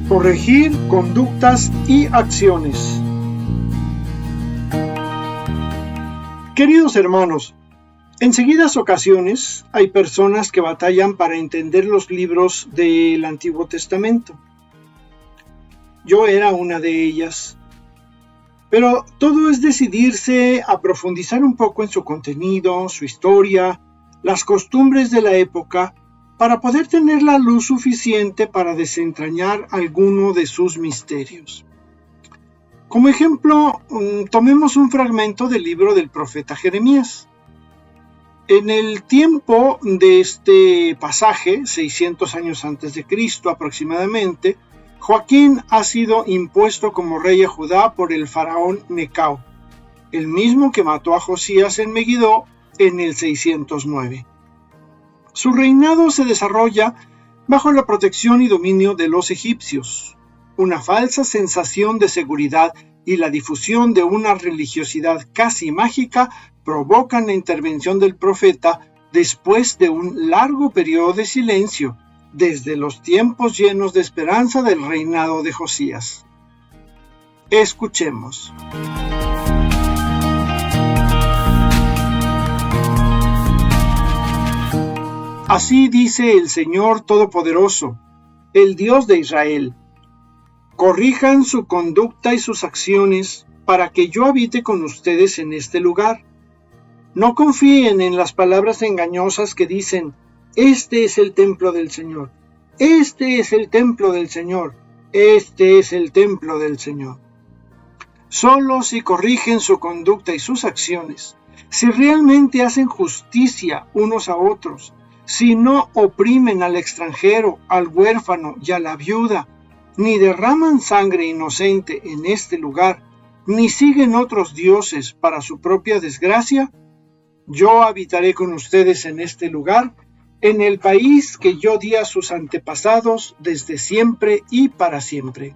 Corregir conductas y acciones. Queridos hermanos, en seguidas ocasiones hay personas que batallan para entender los libros del Antiguo Testamento. Yo era una de ellas. Pero todo es decidirse a profundizar un poco en su contenido, su historia, las costumbres de la época, para poder tener la luz suficiente para desentrañar alguno de sus misterios. Como ejemplo, tomemos un fragmento del libro del profeta Jeremías. En el tiempo de este pasaje, 600 años antes de Cristo aproximadamente, Joaquín ha sido impuesto como rey a Judá por el faraón Necao, el mismo que mató a Josías en Megiddo en el 609. Su reinado se desarrolla bajo la protección y dominio de los egipcios. Una falsa sensación de seguridad y la difusión de una religiosidad casi mágica provocan la intervención del profeta después de un largo periodo de silencio, desde los tiempos llenos de esperanza del reinado de Josías. Escuchemos. Así dice el Señor Todopoderoso, el Dios de Israel: corrijan su conducta y sus acciones para que yo habite con ustedes en este lugar. No confíen en las palabras engañosas que dicen: este es el templo del Señor, este es el templo del Señor, este es el templo del Señor. Solo si corrigen su conducta y sus acciones, si realmente hacen justicia unos a otros, si no oprimen al extranjero, al huérfano y a la viuda, ni derraman sangre inocente en este lugar, ni siguen otros dioses para su propia desgracia, yo habitaré con ustedes en este lugar, en el país que yo di a sus antepasados desde siempre y para siempre.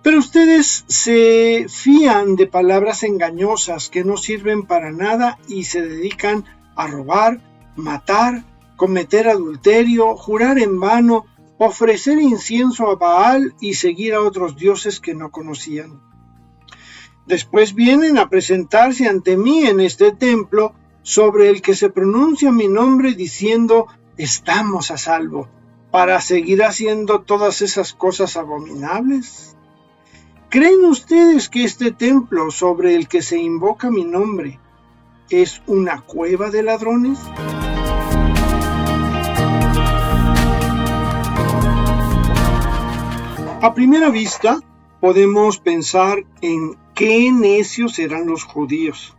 Pero ustedes se fían de palabras engañosas que no sirven para nada y se dedican a robar, matar, cometer adulterio, jurar en vano, ofrecer incienso a Baal y seguir a otros dioses que no conocían. Después vienen a presentarse ante mí en este templo, sobre el que se pronuncia mi nombre, diciendo: estamos a salvo, para seguir haciendo todas esas cosas abominables. ¿Creen ustedes que este templo sobre el que se invoca mi nombre es una cueva de ladrones? A primera vista, podemos pensar en qué necios eran los judíos.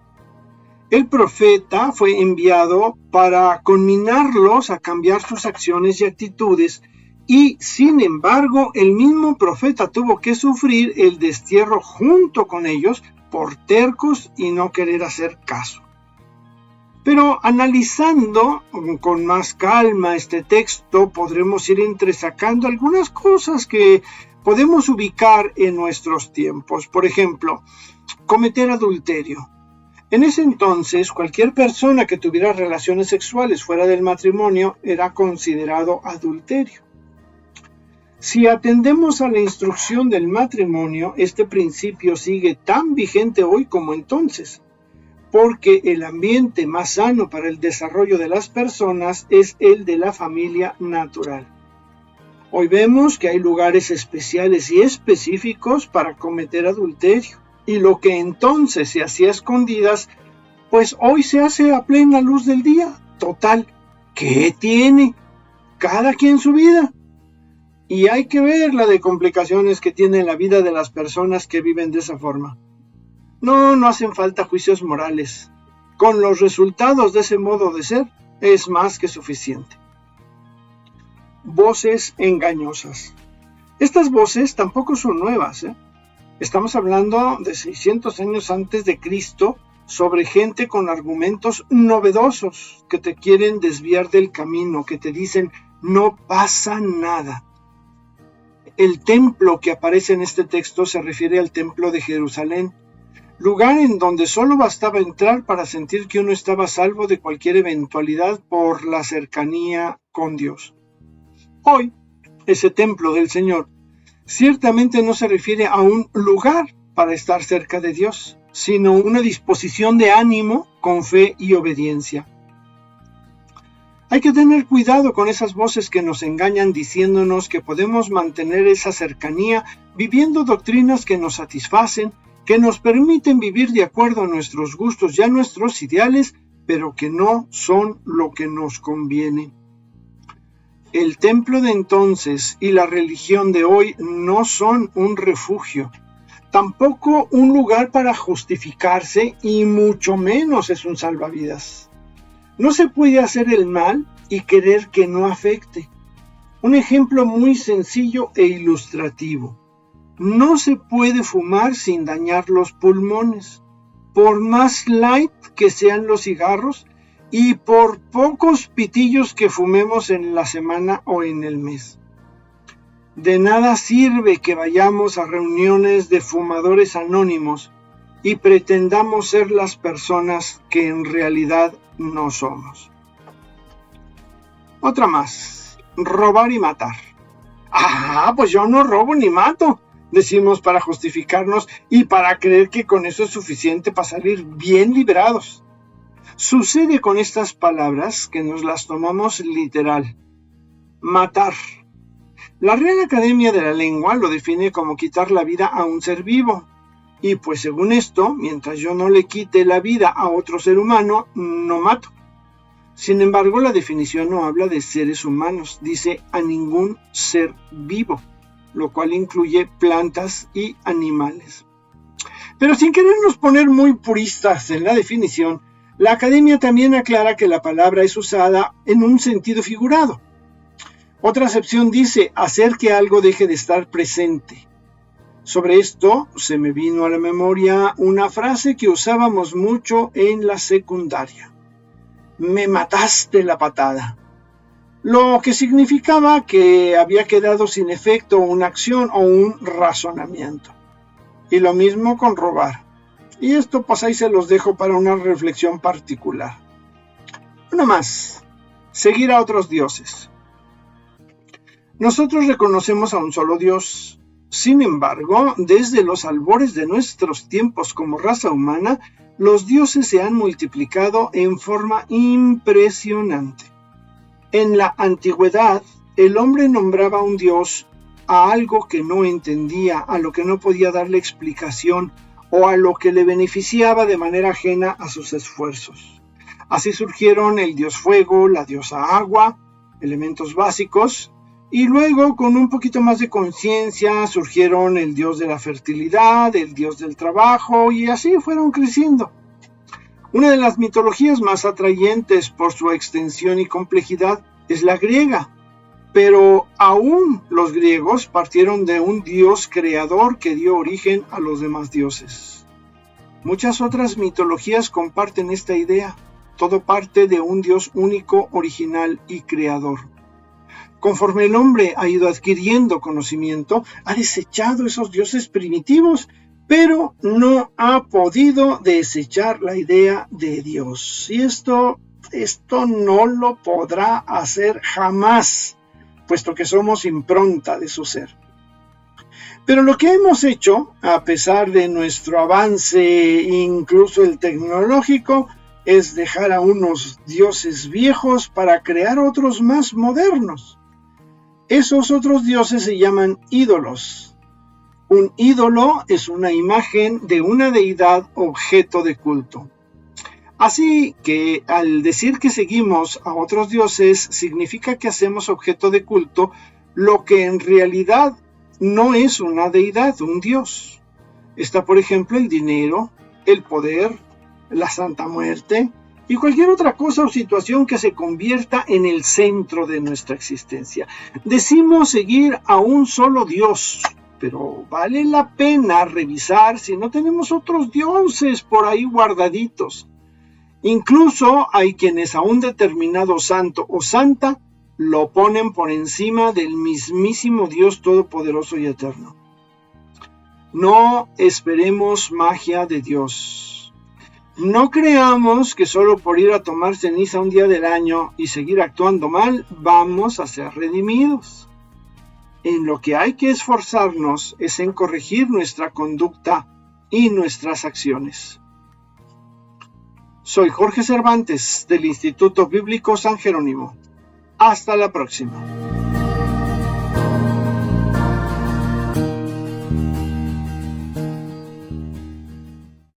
El profeta fue enviado para conminarlos a cambiar sus acciones y actitudes, y sin embargo, el mismo profeta tuvo que sufrir el destierro junto con ellos por tercos y no querer hacer caso. Pero analizando con más calma este texto, podremos ir entresacando algunas cosas que podemos ubicar en nuestros tiempos. Por ejemplo, cometer adulterio. En ese entonces, cualquier persona que tuviera relaciones sexuales fuera del matrimonio era considerado adulterio. Si atendemos a la instrucción del matrimonio, este principio sigue tan vigente hoy como entonces, porque el ambiente más sano para el desarrollo de las personas es el de la familia natural. Hoy vemos que hay lugares especiales y específicos para cometer adulterio, y lo que entonces se hacía a escondidas, pues hoy se hace a plena luz del día. Total, ¿qué tiene? Cada quien su vida. Y hay que ver la de complicaciones que tiene la vida de las personas que viven de esa forma. No hacen falta juicios morales. Con los resultados de ese modo de ser, es más que suficiente. Voces engañosas. Estas voces tampoco son nuevas, Estamos hablando de 600 años antes de Cristo, sobre gente con argumentos novedosos que te quieren desviar del camino, que te dicen: no pasa nada. El templo que aparece en este texto se refiere al templo de Jerusalén, lugar en donde solo bastaba entrar para sentir que uno estaba a salvo de cualquier eventualidad por la cercanía con Dios. Hoy, ese templo del Señor ciertamente no se refiere a un lugar para estar cerca de Dios, sino una disposición de ánimo con fe y obediencia. Hay que tener cuidado con esas voces que nos engañan diciéndonos que podemos mantener esa cercanía viviendo doctrinas que nos satisfacen, que nos permiten vivir de acuerdo a nuestros gustos y a nuestros ideales, pero que no son lo que nos conviene. El templo de entonces y la religión de hoy no son un refugio, tampoco un lugar para justificarse y mucho menos es un salvavidas. No se puede hacer el mal y querer que no afecte. Un ejemplo muy sencillo e ilustrativo. No se puede fumar sin dañar los pulmones, por más light que sean los cigarros y por pocos pitillos que fumemos en la semana o en el mes. De nada sirve que vayamos a reuniones de fumadores anónimos y pretendamos ser las personas que en realidad no somos. Otra más, robar y matar. Pues yo no robo ni mato, decimos para justificarnos y para creer que con eso es suficiente para salir bien librados. Sucede con estas palabras que nos las tomamos literal. Matar. La Real Academia de la Lengua lo define como quitar la vida a un ser vivo. Y pues según esto, mientras yo no le quite la vida a otro ser humano, no mato. Sin embargo, la definición no habla de seres humanos, dice a ningún ser vivo, lo cual incluye plantas y animales. Pero sin querernos poner muy puristas en la definición, la Academia también aclara que la palabra es usada en un sentido figurado. Otra acepción dice hacer que algo deje de estar presente. Sobre esto se me vino a la memoria una frase que usábamos mucho en la secundaria. Me mataste la patada. Lo que significaba que había quedado sin efecto una acción o un razonamiento. Y lo mismo con robar. Y esto pues ahí se los dejo para una reflexión particular. Uno más. Seguir a otros dioses. Nosotros reconocemos a un solo Dios. Sin embargo, desde los albores de nuestros tiempos como raza humana, los dioses se han multiplicado en forma impresionante. En la antigüedad, el hombre nombraba un dios a algo que no entendía, a lo que no podía darle explicación o a lo que le beneficiaba de manera ajena a sus esfuerzos. Así surgieron el dios fuego, la diosa agua, elementos básicos, y luego con un poquito más de conciencia surgieron el dios de la fertilidad, el dios del trabajo, y así fueron creciendo. Una de las mitologías más atrayentes por su extensión y complejidad es la griega, pero aún los griegos partieron de un dios creador que dio origen a los demás dioses. Muchas otras mitologías comparten esta idea, todo parte de un dios único, original y creador. Conforme el hombre ha ido adquiriendo conocimiento, ha desechado esos dioses primitivos, pero no ha podido desechar la idea de Dios. Y esto no lo podrá hacer jamás, puesto que somos impronta de su ser. Pero lo que hemos hecho, a pesar de nuestro avance, incluso el tecnológico, es dejar a unos dioses viejos para crear otros más modernos. Esos otros dioses se llaman ídolos. Un ídolo es una imagen de una deidad objeto de culto. Así que al decir que seguimos a otros dioses significa que hacemos objeto de culto lo que en realidad no es una deidad, un dios. Está por ejemplo el dinero, el poder, la Santa Muerte y cualquier otra cosa o situación que se convierta en el centro de nuestra existencia. Decimos seguir a un solo Dios, pero vale la pena revisar si no tenemos otros dioses por ahí guardaditos. Incluso hay quienes a un determinado santo o santa lo ponen por encima del mismísimo Dios todopoderoso y eterno. No esperemos magia de Dios. No creamos que solo por ir a tomar ceniza un día del año y seguir actuando mal, vamos a ser redimidos. En lo que hay que esforzarnos es en corregir nuestra conducta y nuestras acciones. Soy Jorge Cervantes, del Instituto Bíblico San Jerónimo. Hasta la próxima.